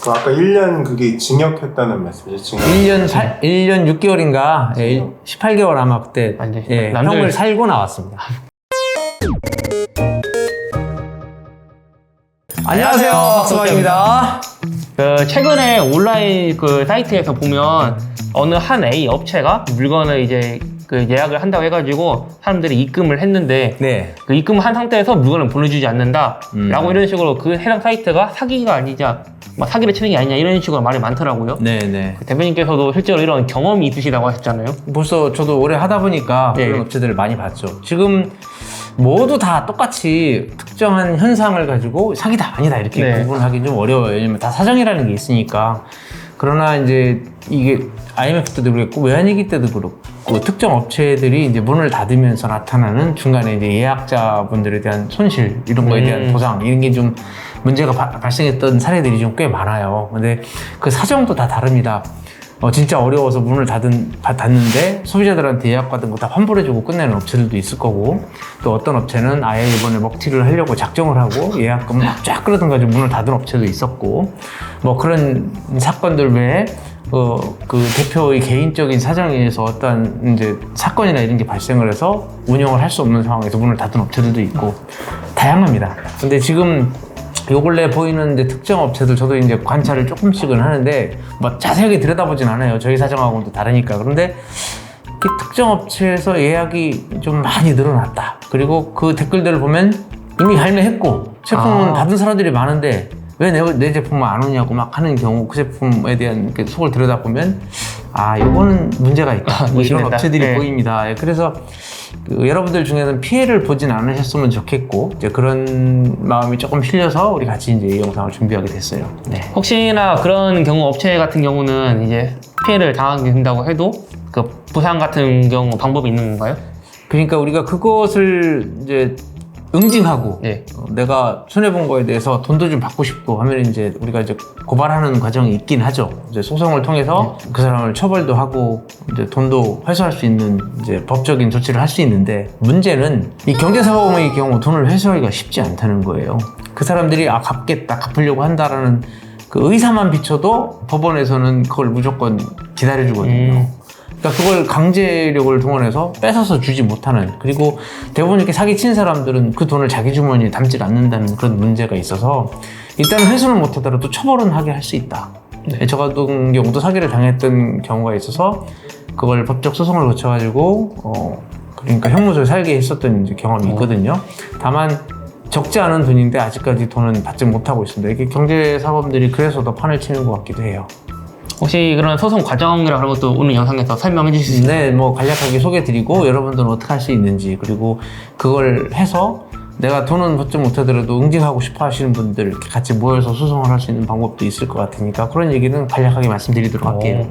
그 아까 1년 그게 징역했다는 말씀이죠? 1년 6개월인가 18개월 아마 그때 형을 살고 나왔습니다. 안녕하세요, 박수광입니다. 최근에 온라인 사이트에서 보면 어느 한 A 업체가 물건을 이제 예약을 한다고 해가지고 사람들이 입금을 했는데 그 입금을 한 상태에서 물건을 보내주지 않는다 라고 이런 식으로 그 해당 사이트가 사기가 아니자 사기를 치는 게 아니냐 이런 식으로 말이 많더라고요. 대표님께서도 실제로 이런 경험이 있으시다고 하셨잖아요. 벌써 저도 오래 하다 보니까 그런 업체들을 많이 봤죠. 지금 모두 다 똑같이 특정한 현상을 가지고 사기다 아니다 이렇게 구분하기 좀 어려워요. 왜냐면 다 사정이라는 게 있으니까. 그러나 이제 이게 IMF 때도 그랬고 외환위기 때도 그렇고 특정 업체들이 이제 문을 닫으면서 나타나는 중간에 이제 예약자분들에 대한 손실 이런 거에 대한 보상 이런 게 좀 문제가 발생했던 사례들이 좀 꽤 많아요. 근데 그 사정도 다 다릅니다. 진짜 어려워서 문을 닫는데 소비자들한테 예약 받은 거 다 환불해주고 끝내는 업체들도 있을 거고, 또 어떤 업체는 아예 이번에 먹튀를 하려고 작정을 하고 예약금 막 쫙 끌어등가지고 문을 닫은 업체도 있었고, 뭐 그런 사건들 외에 그 대표의 개인적인 사정에 의해서 어떠한 이제 사건이나 이런 게 발생을 해서 운영을 할 수 없는 상황에서 문을 닫은 업체들도 있고 다양합니다. 근데 지금 요 근래 보이는 이제 특정 업체들 저도 이제 관찰을 조금씩은 하는데 뭐 자세하게 들여다보진 않아요. 저희 사정하고는 또 다르니까. 그런데 특정 업체에서 예약이 좀 많이 늘어났다. 그리고 그 댓글들을 보면 이미 발매했고 제품은 닫은 사람들이 많은데 왜 내 제품만 안 오냐고 막 하는 경우, 그 제품에 대한 속을 들여다보면 요거는 문제가 있다. 뭐 이런 업체들이 보입니다. 그래서 여러분들 중에는 피해를 보진 않으셨으면 좋겠고 이제 그런 마음이 조금 실려서 우리 같이 이제 이 영상을 준비하게 됐어요. 혹시나 그런 경우 업체 같은 경우는 이제 피해를 당하게 된다고 해도 그 보상 같은 경우 방법이 있는 건가요? 그러니까 우리가 그것을 이제 응징하고 내가 손해본 거에 대해서 돈도 좀 받고 싶고 하면 이제 우리가 이제 고발하는 과정이 있긴 하죠. 이제 소송을 통해서 그 사람을 처벌도 하고 이제 돈도 회수할 수 있는 이제 법적인 조치를 할 수 있는데, 문제는 이 경제사범의 경우 돈을 회수하기가 쉽지 않다는 거예요. 그 사람들이 갚겠다, 갚으려고 한다라는 그 의사만 비춰도 법원에서는 그걸 무조건 기다려주거든요. 그러니까 그걸 강제력을 동원해서 뺏어서 주지 못하는, 그리고 대부분 이렇게 사기 친 사람들은 그 돈을 자기 주머니에 담지 않는다는 그런 문제가 있어서 일단 회수는 못하더라도 처벌은 하게 할 수 있다. 저 같은 경우도 사기를 당했던 경우가 있어서 그걸 법적 소송을 거쳐가지고 그러니까 형무소에 살게 했었던 이제 경험이 있거든요. 다만 적지 않은 돈인데 아직까지 돈은 받지 못하고 있습니다. 이게 경제사범들이 그래서 더 판을 치는 것 같기도 해요. 혹시 그런 소송 과정이나 그런 것도 오늘 영상에서 설명해 주실 수 있나요? 네, 뭐 간략하게 소개드리고 여러분들은 어떻게 할 수 있는지, 그리고 그걸 해서 내가 돈은 받지 못하더라도 응징하고 싶어 하시는 분들 이렇게 같이 모여서 소송을 할 수 있는 방법도 있을 것 같으니까 그런 얘기는 간략하게 말씀드리도록 할게요.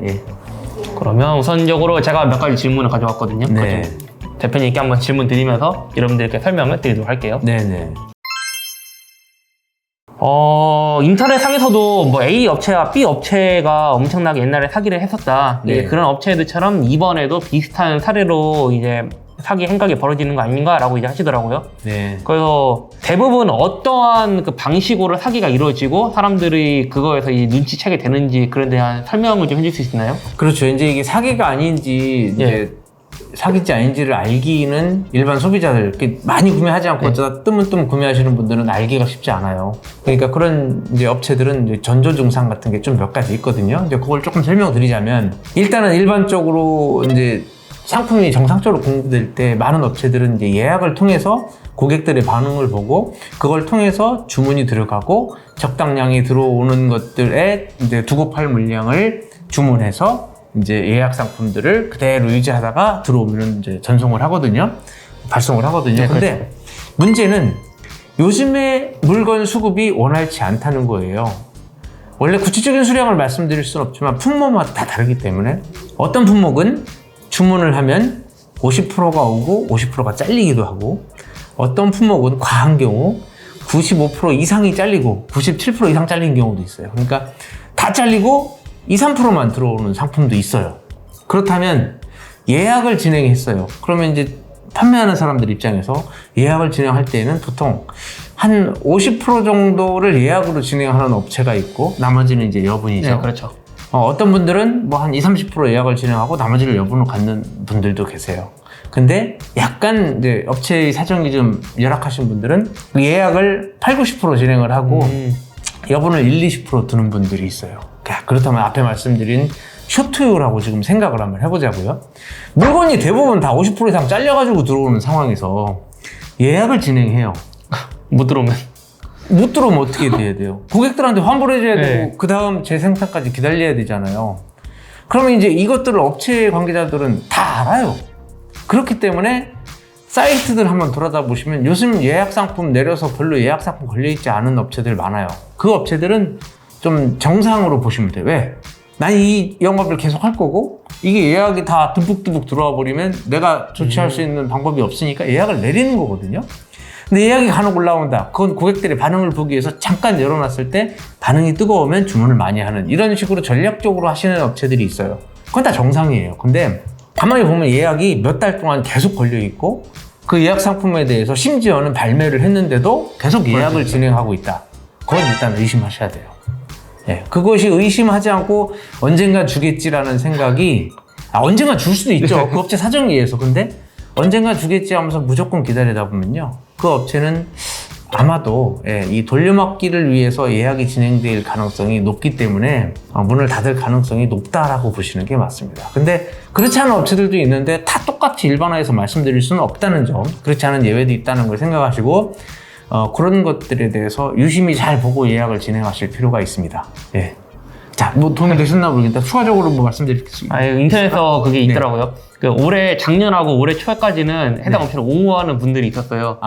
그러면 우선적으로 제가 몇 가지 질문을 가져왔거든요. 대표님께 한번 질문 드리면서 여러분들께 설명을 드리도록 할게요. 인터넷상에서도 뭐 A 업체와 B 업체가 엄청나게 옛날에 사기를 했었다. 그런 업체들처럼 이번에도 비슷한 사례로 이제 사기 행각이 벌어지는 거 아닌가라고 이제 하시더라고요. 그래서 대부분 어떠한 그 방식으로 사기가 이루어지고 사람들이 그거에서 이 눈치채게 되는지 그런 대한 설명을 좀 해줄 수 있나요? 그렇죠. 이제 이게 사기가 아닌지 이제 사기인지 아닌지를 알기는 일반 소비자들, 이렇게 많이 구매하지 않고 어쩌다 뜨문뜨문 구매하시는 분들은 알기가 쉽지 않아요. 그러니까 그런 이제 업체들은 이제 전조 증상 같은 게 좀 몇 가지 있거든요. 이제 그걸 조금 설명드리자면, 일단은 일반적으로 이제 상품이 정상적으로 공급될 때 많은 업체들은 이제 예약을 통해서 고객들의 반응을 보고 그걸 통해서 주문이 들어가고 적당량이 들어오는 것들에 이제 두고 팔 물량을 주문해서 이제 예약 상품들을 그대로 유지하다가 들어오면 이제 전송을 하거든요. 발송을 하거든요. 근데 문제는 요즘에 물건 수급이 원활치 않다는 거예요. 원래 구체적인 수량을 말씀드릴 수는 없지만 품목마다 다 다르기 때문에 어떤 품목은 주문을 하면 50%가 오고 50%가 잘리기도 하고, 어떤 품목은 과한 경우 95% 이상이 잘리고 97% 이상 잘린 경우도 있어요. 그러니까 다 잘리고 2, 3%만 들어오는 상품도 있어요. 그렇다면 예약을 진행했어요. 그러면 이제 판매하는 사람들 입장에서 예약을 진행할 때에는 보통 한 50% 정도를 예약으로 진행하는 업체가 있고 나머지는 이제 여분이죠. 네, 그렇죠. 어떤 분들은 뭐 한 20-30% 예약을 진행하고 나머지를 여분으로 갖는 분들도 계세요. 근데 약간 이제 업체의 사정이 좀 열악하신 분들은 예약을 80-90% 진행을 하고 여분을 1-20% 두는 분들이 있어요. 그렇다면 앞에 말씀드린 쇼투유라고 지금 생각을 한번 해보자고요. 물건이 대부분 다 50% 이상 잘려가지고 들어오는 상황에서 예약을 진행해요. 못 들어오면. 못 들어오면 어떻게 돼야 돼요? 고객들한테 환불해줘야 네. 되고 그 다음 재생산까지 기다려야 되잖아요. 그러면 이제 이것들을 업체 관계자들은 다 알아요. 그렇기 때문에 사이트들 한번 돌아다 보시면 요즘 예약 상품 내려서 별로 예약 상품 걸려있지 않은 업체들 많아요. 그 업체들은 좀 정상으로 보시면 돼요. 왜? 난 이 영업을 계속 할 거고 이게 예약이 다 듬뿍듬뿍 들어와 버리면 내가 조치할 수 있는 방법이 없으니까 예약을 내리는 거거든요. 근데 예약이 간혹 올라온다. 그건 고객들의 반응을 보기 위해서 잠깐 열어놨을 때 반응이 뜨거우면 주문을 많이 하는 이런 식으로 전략적으로 하시는 업체들이 있어요. 그건 다 정상이에요. 근데 가만히 보면 예약이 몇 달 동안 계속 걸려있고 그 예약 상품에 대해서 심지어는 발매를 했는데도 계속 예약을 진행하고 있다. 그건 일단 의심하셔야 돼요. 예, 그것이 의심하지 않고 언젠가 주겠지라는 생각이 언젠가 줄 수도 있죠. 그 업체 사정에 의해서. 근데 언젠가 주겠지 하면서 무조건 기다리다 보면요. 그 업체는 아마도 이 돌려막기를 위해서 예약이 진행될 가능성이 높기 때문에 문을 닫을 가능성이 높다라고 보시는 게 맞습니다. 근데 그렇지 않은 업체들도 있는데 다 똑같이 일반화해서 말씀드릴 수는 없다는 점, 그렇지 않은 예외도 있다는 걸 생각하시고 그런 것들에 대해서 유심히 잘 보고 예약을 진행하실 필요가 있습니다. 예. 자, 뭐 도움이 되셨나 모르겠다. 추가적으로 뭐 말씀드릴 수 있나요? 인터넷에서 그게 있더라고요. 그 올해 작년하고 올해 초까지는 해당 업체를 옹호하는 분들이 있었어요.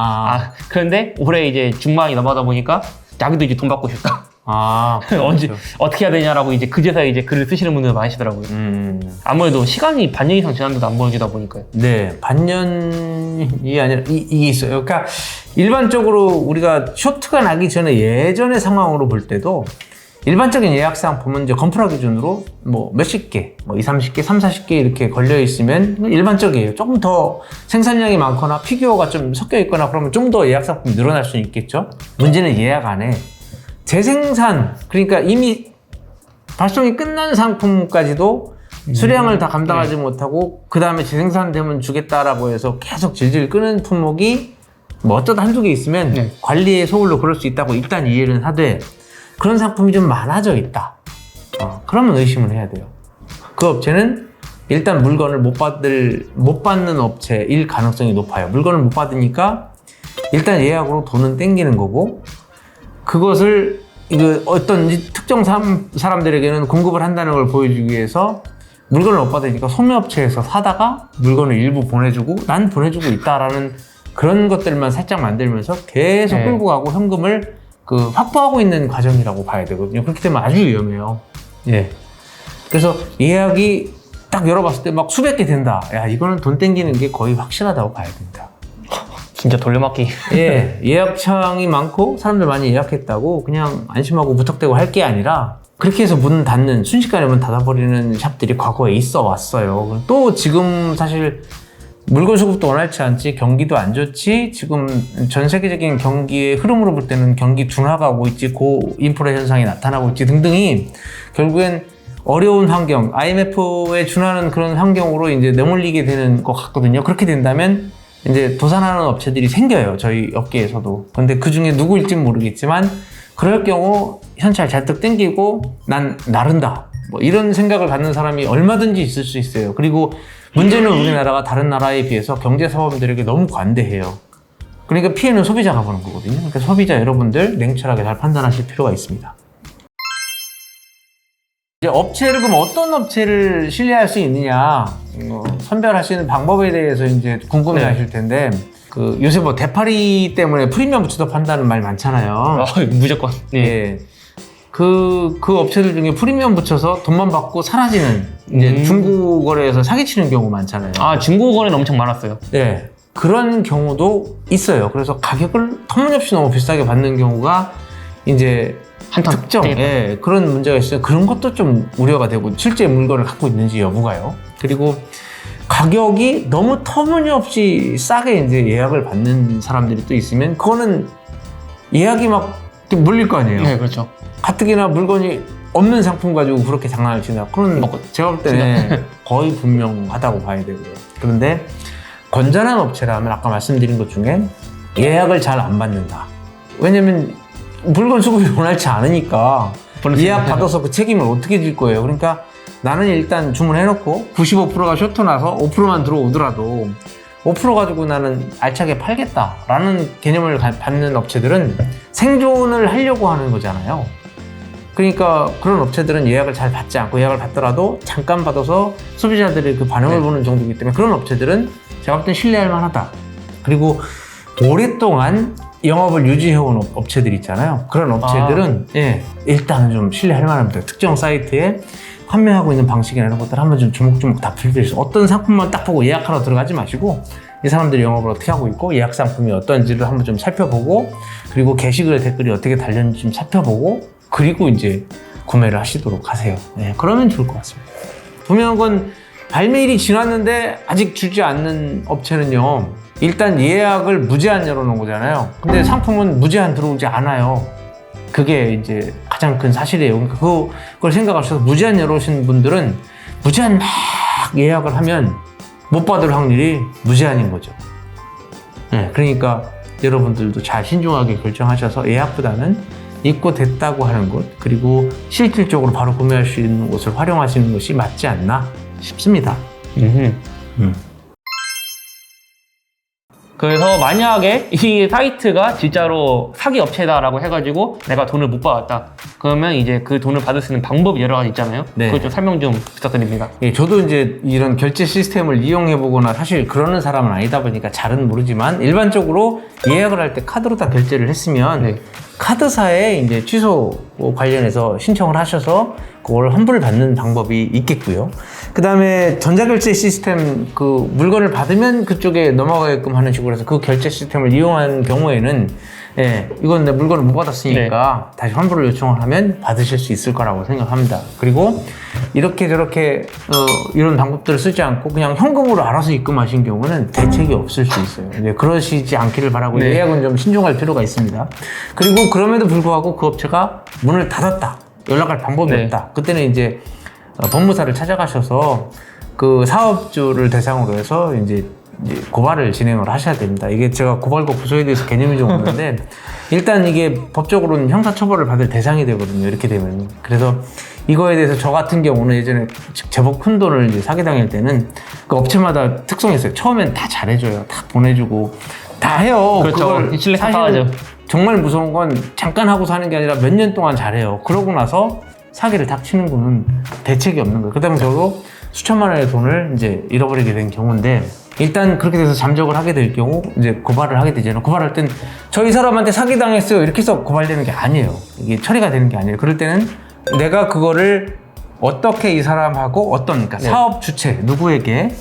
그런데 올해 이제 중반이 넘어가다 보니까 자기도 이제 돈 받고 싶다. 언제 그렇죠. 어떻게 해야 되냐라고 이제 그제서야 이제 글을 쓰시는 분들 많으시더라고요. 아무래도 시간이 반년 이상 지났는데도 안 보여주다 보니까요. 네, 반년이 아니라 이게 있어요. 그러니까 일반적으로 우리가 쇼트가 나기 전에 예전의 상황으로 볼 때도 일반적인 예약 상품은 이제 건프라 기준으로 뭐 몇십 개, 뭐 20-30개, 30-40개 이렇게 걸려 있으면 일반적이에요. 조금 더 생산량이 많거나 피규어가 좀 섞여 있거나 그러면 좀 더 예약 상품이 늘어날 수는 있겠죠. 문제는 예약 안에 재생산, 그러니까 이미 발송이 끝난 상품까지도 수량을 다 감당하지 못하고 그 다음에 재생산되면 주겠다라고 해서 계속 질질 끄는 품목이 뭐 어쩌다 한두 개 있으면 관리의 소홀로 그럴 수 있다고 일단 이해는 하되 그런 상품이 좀 많아져 있다. 그러면 의심을 해야 돼요. 그 업체는 일단 물건을 못 받는 업체일 가능성이 높아요. 물건을 못 받으니까 일단 예약으로 돈은 땡기는 거고 그것을 어떤 특정 사람들에게는 공급을 한다는 걸 보여주기 위해서 물건을 못 받으니까 소매업체에서 사다가 물건을 일부 보내주고 난 보내주고 있다라는 그런 것들만 살짝 만들면서 계속 끌고 가고 현금을 확보하고 있는 과정이라고 봐야 되거든요. 그렇기 때문에 아주 위험해요. 예. 그래서 예약이 딱 열어봤을 때 막 수백 개 된다. 야, 이거는 돈 땡기는 게 거의 확실하다고 봐야 된다. 진짜 돌려막기. 예, 예약창이 많고 사람들 많이 예약했다고 그냥 안심하고 무턱대고 할 게 아니라 그렇게 해서 문 닫는, 순식간에 문 닫아버리는 샵들이 과거에 있어 왔어요. 또 지금 사실 물건 수급도 원활치 않지, 경기도 안 좋지, 지금 전 세계적인 경기의 흐름으로 볼 때는 경기 둔화가 오고 있지, 고인플레 현상이 나타나고 있지 등등이 결국엔 어려운 환경, IMF에 준하는 그런 환경으로 이제 내몰리게 되는 것 같거든요. 그렇게 된다면 이제 도산하는 업체들이 생겨요. 저희 업계에서도. 근데 그 중에 누구일진 모르겠지만 그럴 경우 현찰 잔뜩 땡기고 난 나른다. 뭐 이런 생각을 갖는 사람이 얼마든지 있을 수 있어요. 그리고 문제는 우리나라가 다른 나라에 비해서 경제사범들에게 너무 관대해요. 그러니까 피해는 소비자가 보는 거거든요. 그러니까 소비자 여러분들 냉철하게 잘 판단하실 필요가 있습니다. 이제 업체를 그럼 어떤 업체를 신뢰할 수 있느냐 선별하시는 방법에 대해서 이제 궁금해하실 텐데 요새 뭐 대파리 때문에 프리미엄 붙여서 판다는 말 많잖아요. 무조건. 예. 그 업체들 중에 프리미엄 붙여서 돈만 받고 사라지는 이제 중고거래에서 사기치는 경우 많잖아요. 중고거래는 엄청 많았어요. 네. 그런 경우도 있어요. 그래서 가격을 터무니없이 너무 비싸게 받는 경우가 이제 특정 그런 문제가 있어요. 그런 것도 좀 우려가 되고 실제 물건을 갖고 있는지 여부가요. 그리고 가격이 너무 터무니없이 싸게 이제 예약을 받는 사람들이 또 있으면 그거는 예약이 막 이렇게 몰릴 거 아니에요. 네, 그렇죠. 가뜩이나 물건이 없는 상품 가지고 그렇게 장난을 치나. 그런 제가 볼 때는 거의 분명하다고 봐야 되고요. 그런데 건전한 업체라면 아까 말씀드린 것 중에 예약을 잘 안 받는다. 왜냐면 물건 수급이 원활치 않으니까 예약 받아서 그 책임을 어떻게 질 거예요. 그러니까 나는 일단 주문해놓고 95%가 쇼트 나서 5%만 들어오더라도 5% 가지고 나는 알차게 팔겠다라는 개념을 받는 업체들은 생존을 하려고 하는 거잖아요. 그러니까 그런 업체들은 예약을 잘 받지 않고 예약을 받더라도 잠깐 받아서 소비자들의 그 반응을 보는 정도이기 때문에 그런 업체들은 제가 볼 땐 신뢰할 만하다. 그리고 오랫동안 영업을 유지해온 업체들 있잖아요. 그런 업체들은 일단은 좀 신뢰할 만합니다. 특정 사이트에 판매하고 있는 방식이나 이런 것들 한번 좀 주목주목 다 분별해서 어떤 상품만 딱 보고 예약하러 들어가지 마시고 이 사람들이 영업을 어떻게 하고 있고 예약 상품이 어떤지를 한번 좀 살펴보고 그리고 게시글 댓글이 어떻게 달렸는지 좀 살펴보고 그리고 이제 구매를 하시도록 하세요. 네, 그러면 좋을 것 같습니다. 분명한 건 발매일이 지났는데 아직 주지 않는 업체는요. 일단 예약을 무제한 열어놓은 거잖아요. 근데 상품은 무제한 들어오지 않아요. 그게 이제 가장 큰 사실이에요. 그러니까 그걸 생각하셔서 무제한 열어오신 분들은 무제한 막 예약을 하면 못 받을 확률이 무제한인 거죠. 네, 그러니까 여러분들도 잘 신중하게 결정하셔서 예약보다는 입고됐다고 하는 곳 그리고 실질적으로 바로 구매할 수 있는 곳을 활용하시는 것이 맞지 않나 싶습니다. 그래서 만약에 이 사이트가 진짜로 사기 업체다라고 해가지고 내가 돈을 못 받았다. 그러면 이제 그 돈을 받을 수 있는 방법이 여러 가지 있잖아요. 네. 그걸 좀 설명 좀 부탁드립니다. 예, 저도 이제 이런 결제 시스템을 이용해보거나 사실 그러는 사람은 아니다 보니까 잘은 모르지만 일반적으로 예약을 할 때 카드로 다 결제를 했으면 카드사에 이제 취소 관련해서 신청을 하셔서 그걸 환불을 받는 방법이 있겠고요. 그 다음에 전자결제 시스템 그 물건을 받으면 그쪽에 넘어가게끔 하는 식으로 해서 그 결제 시스템을 이용한 경우에는 이건 내 물건을 못 받았으니까 다시 환불을 요청을 하면 받으실 수 있을 거라고 생각합니다. 그리고 이렇게 저렇게 이런 방법들을 쓰지 않고 그냥 현금으로 알아서 입금하신 경우는 대책이 없을 수 있어요. 그러시지 않기를 바라고 예약은 좀 신중할 필요가 있습니다. 그리고 그럼에도 불구하고 그 업체가 문을 닫았다. 연락할 방법이 없다. 그때는 이제 법무사를 찾아가셔서 그 사업주를 대상으로 해서 이제 고발을 진행을 하셔야 됩니다. 이게 제가 고발과 고소에 대해서 개념이 좀 없는데 일단 이게 법적으로는 형사처벌을 받을 대상이 되거든요. 이렇게 되면. 그래서 이거에 대해서 저 같은 경우는 예전에 제법 큰 돈을 이제 사기당할 때는 그 업체마다 특성이 있어요. 처음엔 다 잘해줘요. 다 보내주고 다 해요. 그렇죠. 신뢰 사실은 정말 무서운 건 잠깐 하고 사는 게 아니라 몇 년 동안 잘해요. 그러고 나서 사기를 탁 치는 거는 대책이 없는 거예요. 그다음에 저도 수천만 원의 돈을 이제 잃어버리게 된 경우인데 일단 그렇게 돼서 잠적을 하게 될 경우 이제 고발을 하게 되잖아요. 고발할 땐 저희 사람한테 사기당했어요 이렇게 해서 고발되는 게 아니에요. 이게 처리가 되는 게 아니에요. 그럴 때는 내가 그거를 어떻게 이 사람하고 그러니까 사업 주체 누구에게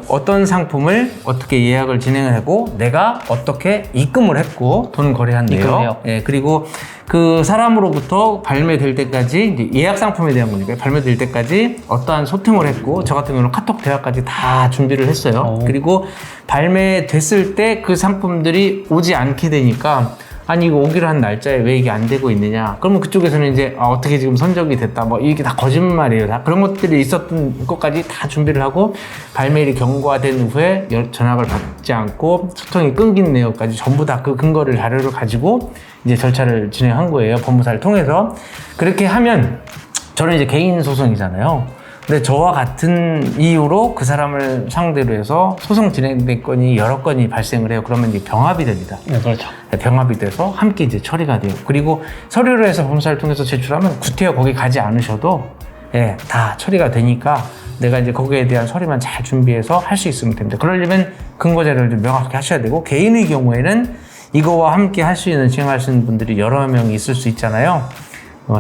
어떤 상품을 어떻게 예약을 진행을 하고 내가 어떻게 입금을 했고 돈 거래한대요. 그리고 그 사람으로부터 발매될 때까지 이제 예약 상품에 대한 거니까 발매될 때까지 어떠한 소통을 했고 저 같은 경우는 카톡 대화까지 다 준비를 했어요. 그리고 발매됐을 때 그 상품들이 오지 않게 되니까 아니 이거 오기로 한 날짜에 왜 이게 안 되고 있느냐 그러면 그쪽에서는 이제 어떻게 지금 선적이 됐다 뭐 이게 다 거짓말이에요. 다 그런 것들이 있었던 것까지 다 준비를 하고 발매일이 경과된 후에 전화를 받지 않고 소통이 끊긴 내용까지 전부 다 그 근거를 자료를 가지고 이제 절차를 진행한 거예요. 법무사를 통해서. 그렇게 하면 저는 이제 개인 소송이잖아요. 근데 저와 같은 이유로 그 사람을 상대로 해서 소송 진행된 건이 여러 건이 발생을 해요. 그러면 이제 병합이 됩니다. 네, 그렇죠. 병합이 돼서 함께 이제 처리가 돼요. 그리고 서류를 해서 법무사를 통해서 제출하면 구태여 거기 가지 않으셔도 다 처리가 되니까 내가 이제 거기에 대한 서류만 잘 준비해서 할 수 있으면 됩니다. 그러려면 근거 자료를 좀 명확하게 하셔야 되고 개인의 경우에는 이거와 함께 할 수 있는 진행하시는 분들이 여러 명이 있을 수 있잖아요.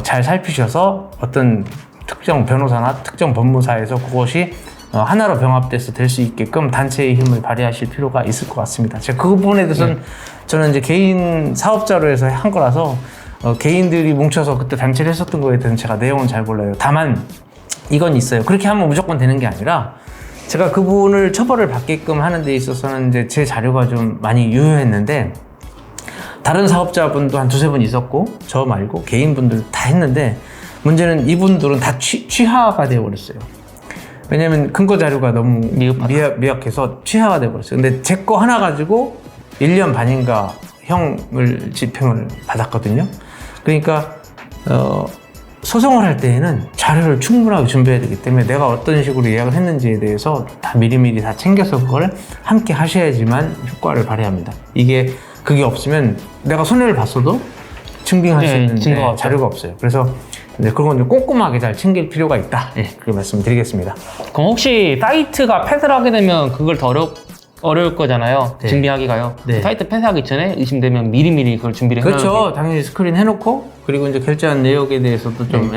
잘 살피셔서 어떤 특정 변호사나 특정 법무사에서 그것이 하나로 병합돼서 될 수 있게끔 단체의 힘을 발휘하실 필요가 있을 것 같습니다. 제가 그 부분에 대해서는 저는 이제 개인 사업자로 해서 한 거라서 개인들이 뭉쳐서 그때 단체를 했었던 거에 대해서는 제가 내용은 잘 몰라요. 다만 이건 있어요. 그렇게 하면 무조건 되는 게 아니라 제가 그 부분을 처벌을 받게끔 하는 데 있어서는 이제 제 자료가 좀 많이 유효했는데 다른 사업자분도 한 두세 분 있었고 저 말고 개인분들 다 했는데 문제는 이분들은 다 취하가 되어버렸어요. 왜냐면 근거 자료가 너무 미약해서 취하가 되어버렸어요. 근데 제 거 하나 가지고 1년 반인가 형을 집행을 받았거든요. 그러니까 소송을 할 때에는 자료를 충분하게 준비해야 되기 때문에 내가 어떤 식으로 예약을 했는지에 대해서 다 미리미리 다 챙겨서 그걸 함께 하셔야지만 효과를 발휘합니다. 그게 없으면 내가 손해를 봤어도 증빙할 수 있는 자료가 없어요. 그래서 그런 건 좀 꼼꼼하게 잘 챙길 필요가 있다. 그렇게 말씀드리겠습니다. 그럼 혹시 사이트가 폐쇄를 하게 되면 그걸 더 어려울 거잖아요. 네. 준비하기가요. 네. 사이트 폐쇄하기 전에 의심되면 미리미리 그걸 준비를 해놓는 그렇죠. 당연히 스크린 해놓고 그리고 이제 결제한 내역에 대해서도 좀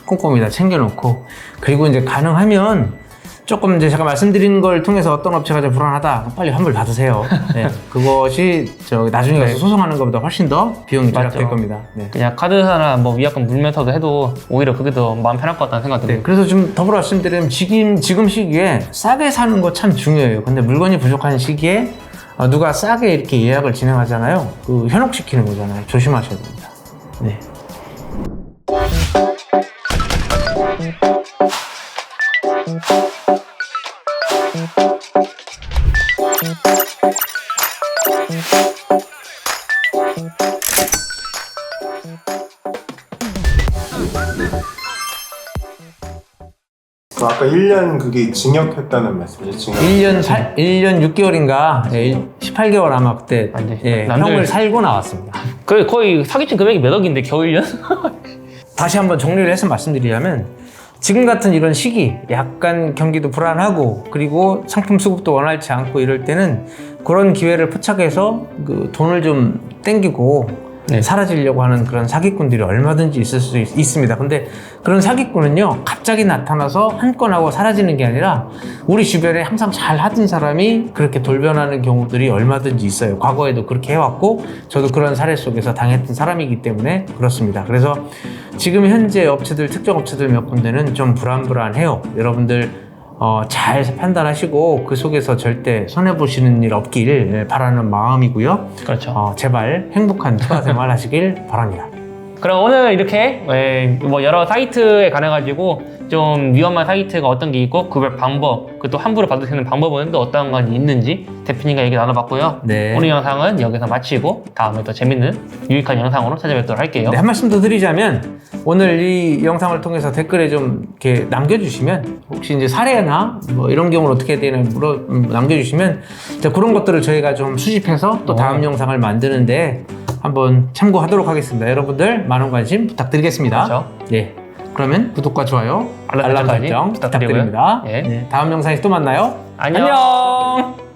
꼼꼼히 다 챙겨놓고 그리고 이제 가능하면 조금 이제 제가 말씀드린 걸 통해서 어떤 업체가 좀 불안하다 빨리 환불 받으세요. 그것이 나중에 가서 소송하는 것보다 훨씬 더 비용이 절약될 겁니다. 그냥 카드사나 뭐 위약금 물면서도 해도 오히려 그게 더 마음 편할 것 같다는 생각이 듭니다. 그래서 좀 더불어 말씀드리면 지금 시기에 싸게 사는 거 참 중요해요. 근데 물건이 부족한 시기에 누가 싸게 이렇게 예약을 진행하잖아요. 현혹시키는 거잖아요. 조심하셔야 됩니다. 네. 아까 1년 그게 징역했다는 말씀이죠? 징역. 1년 6개월인가 18개월 아마 그때 형을 살고 나왔습니다. 거의 사기친 금액이 몇 억인데 겨우 1년? 다시 한번 정리를 해서 말씀드리자면 지금 같은 이런 시기 약간 경기도 불안하고 그리고 상품 수급도 원활치 않고 이럴 때는 그런 기회를 포착해서 돈을 좀 땡기고 사라지려고 하는 그런 사기꾼들이 얼마든지 있을 수 있습니다. 근데 그런 사기꾼은요 갑자기 나타나서 한 건 하고 사라지는 게 아니라 우리 주변에 항상 잘 하던 사람이 그렇게 돌변하는 경우들이 얼마든지 있어요. 과거에도 그렇게 해왔고 저도 그런 사례 속에서 당했던 사람이기 때문에 그렇습니다. 그래서 지금 현재 특정 업체들 몇 군데는 좀 불안해요. 여러분들 잘 판단하시고 그 속에서 절대 손해보시는 일 없길 바라는 마음이고요. 그렇죠. 제발 행복한 투자 생활 하시길 바랍니다. 그럼 오늘 이렇게 뭐 여러 사이트에 관해가지고 좀 위험한 사이트가 어떤 게 있고 그별 방법, 또 환불을 받을 수 있는 방법은 또 어떤 건 있는지 대표님과 얘기 나눠봤고요. 네. 오늘 영상은 여기서 마치고 다음에 또 재밌는 유익한 영상으로 찾아뵙도록 할게요. 네, 한 말씀 더 드리자면 오늘 이 영상을 통해서 댓글에 좀 이렇게 남겨주시면 혹시 이제 사례나 뭐 이런 경우는 어떻게 되나 남겨주시면 그런 것들을 저희가 좀 수집해서 또 다음 영상을 만드는데 한번 참고하도록 하겠습니다. 여러분들 많은 관심 부탁드리겠습니다. 그렇죠. 네, 그러면 구독과 좋아요, 알람 설정 부탁드립니다. 예. 다음 영상에서 또 만나요. 안녕.